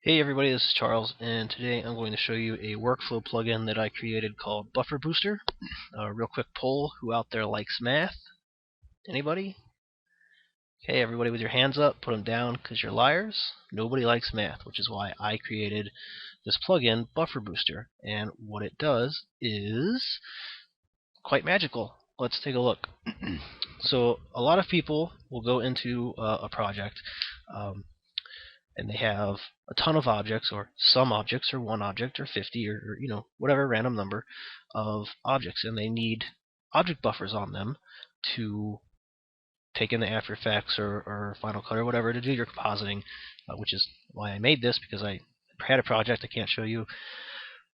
Hey everybody, this is Charles, and today I'm going to show you a workflow plugin that I created called Buffer Booster. Real quick poll, who out there likes math? Anybody? Okay, everybody with your hands up, put them down because you're liars. Nobody likes math, which is why I created this plugin, Buffer Booster. And what it does is quite magical. Let's take a look. So a lot of people will go into a project and they have a ton of objects, or some objects, or one object, or 50, or whatever random number of objects, and they need object buffers on them to take in the After Effects or Final Cut or whatever to do your compositing, which is why I made this, because I had a project I can't show you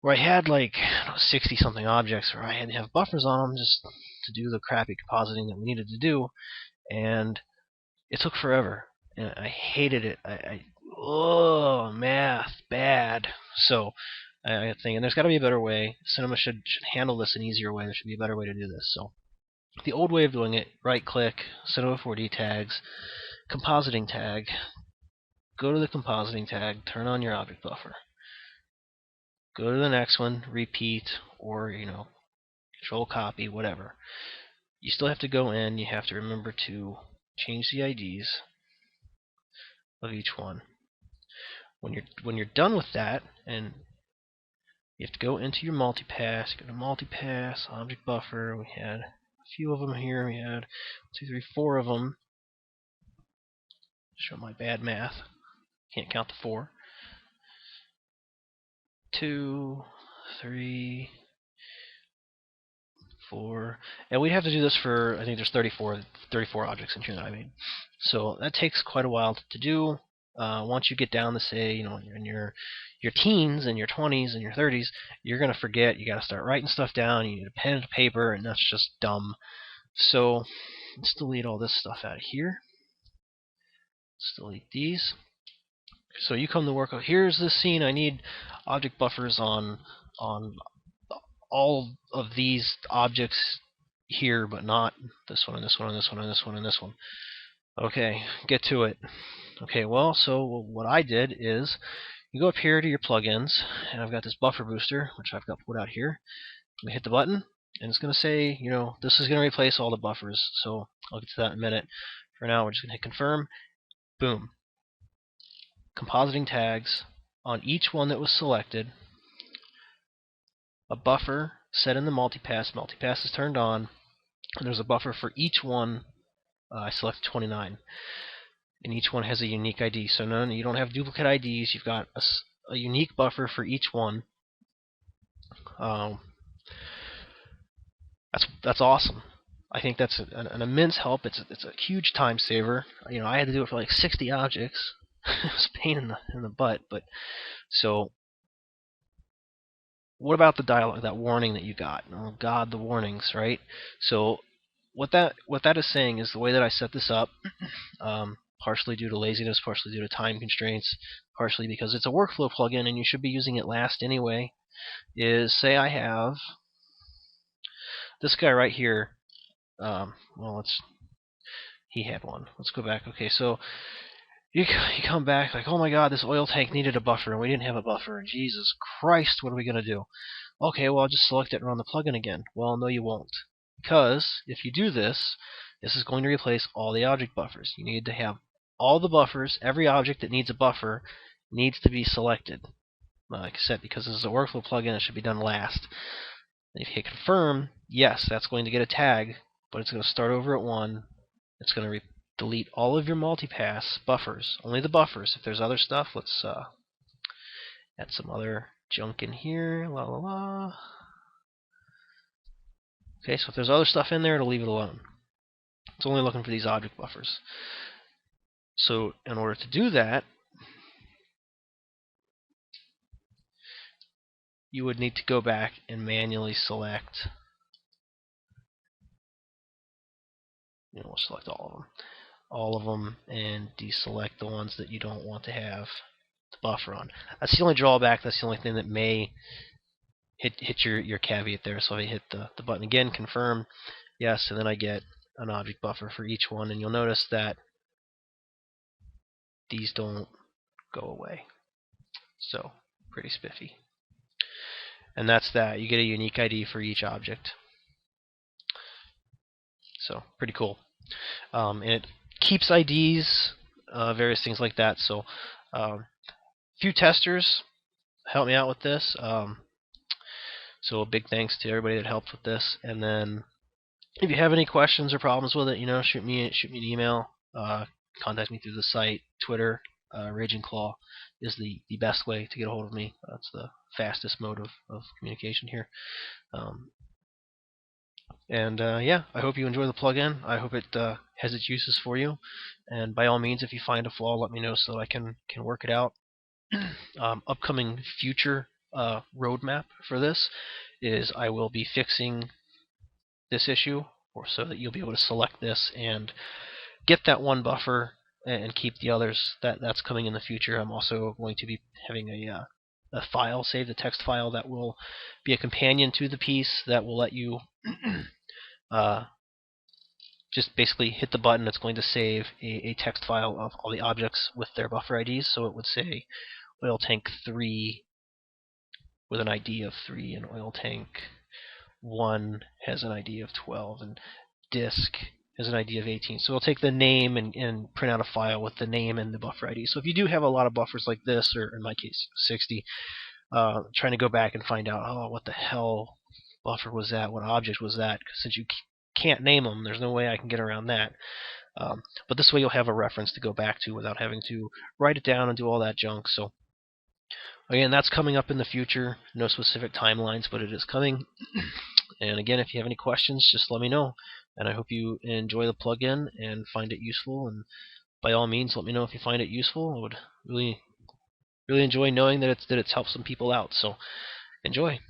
where I had like 60 something objects where I had to have buffers on them just to do the crappy compositing that we needed to do, and it took forever, and I hated it. Oh, math, bad. So I think, and there's got to be a better way. Cinema should handle this an easier way. There should be a better way to do this. So the old way of doing it: right-click, Cinema 4D tags, compositing tag. Go to the compositing tag, turn on your object buffer. Go to the next one, repeat, or control copy, whatever. You still have to go in. You have to remember to change the IDs of each one. When you're done with that, and you have to go into your multipass, go to multipass, object buffer. We had a few of them here. We had 2, 3, 4 of them. Show my bad math. Can't count to 4. 2, 3, 4. And we'd have to do this for, I think there's 34 objects in here that I made. So that takes quite a while to do. Once you get down to, say, in your teens and your 20s and your 30s, you're going to forget. You got to start writing stuff down. You need a pen and paper, and that's just dumb. So let's delete all this stuff out of here. Let's delete these. So you come to work. Here's this scene. I need object buffers on all of these objects here, but not this one and this one and this one and this one and this one. Okay, get to it. Okay, well, so what I did is you go up here to your plugins, and I've got this buffer booster, which I've got put out here. I'm gonna hit the button, and it's gonna say, this is gonna replace all the buffers. So I'll get to that in a minute. For now, we're just gonna hit confirm. Boom. Compositing tags on each one that was selected. A buffer set in the multipass. Multipass is turned on, and there's a buffer for each one. I selected 29. And each one has a unique ID. So you don't have duplicate IDs. You've got a unique buffer for each one. That's awesome. I think that's an immense help. It's a huge time saver. I had to do it for like 60 objects. It was a pain in the butt. But so, what about the dialogue, that warning that you got? Oh God, the warnings, right? So what that is saying is the way that I set this up. Partially due to laziness, partially due to time constraints, partially because it's a workflow plugin and you should be using it last anyway, is, say I have this guy right here. He had one. Let's go back. Okay, so you come back like, oh my God, this oil tank needed a buffer and we didn't have a buffer. Jesus Christ, what are we going to do? Okay, well, I'll just select it and run the plugin again. Well, no, you won't. Because if you do this, this is going to replace all the object buffers. You need to have all the buffers. Every object that needs a buffer needs to be selected. Like I said, because this is a workflow plugin, it should be done last. And if you hit confirm, yes, that's going to get a tag, but it's going to start over at 1. It's going to delete all of your multipass buffers. Only the buffers. If there's other stuff, let's add some other junk in here. La la la. Okay, so if there's other stuff in there, it'll leave it alone. It's only looking for these object buffers. So in order to do that, you would need to go back and manually select. We'll select all of them, and deselect the ones that you don't want to have the buffer on. That's the only drawback. That's the only thing that may hit your caveat there. So I hit the button again, confirm, yes, and then I get an object buffer for each one, and you'll notice that these don't go away. So pretty spiffy. And that's that. You get a unique ID for each object. So pretty cool. And it keeps IDs, various things like that. So few testers helped me out with this. So a big thanks to everybody that helped with this. And then if you have any questions or problems with it, shoot me an email. Contact me through the site, Twitter. Raging Claw is the best way to get a hold of me. That's the fastest mode of communication here. Yeah, I hope you enjoy the plugin. I hope it has its uses for you. And by all means, if you find a flaw, let me know so that I can work it out. Upcoming future roadmap for this is I will be fixing this issue, or so that you'll be able to select this and get that one buffer and keep the others. That's coming in the future. I'm also going to be having a file, save the text file, that will be a companion to the piece that will let you just basically hit the button. It's going to save a text file of all the objects with their buffer IDs. So it would say oil tank 3 with an ID of 3, and oil tank 1 has an ID of 12, and disk has an ID of 18. So it'll take the name and print out a file with the name and the buffer ID. So if you do have a lot of buffers like this, or in my case 60, trying to go back and find out, oh, what the hell buffer was that? What object was that? Since you can't name them, there's no way I can get around that. But this way you'll have a reference to go back to without having to write it down and do all that junk. So again, that's coming up in the future. No specific timelines, but it is coming. And again, if you have any questions, just let me know. And I hope you enjoy the plugin and find it useful. And by all means, let me know if you find it useful. I would really enjoy knowing that it's helped some people out. So enjoy.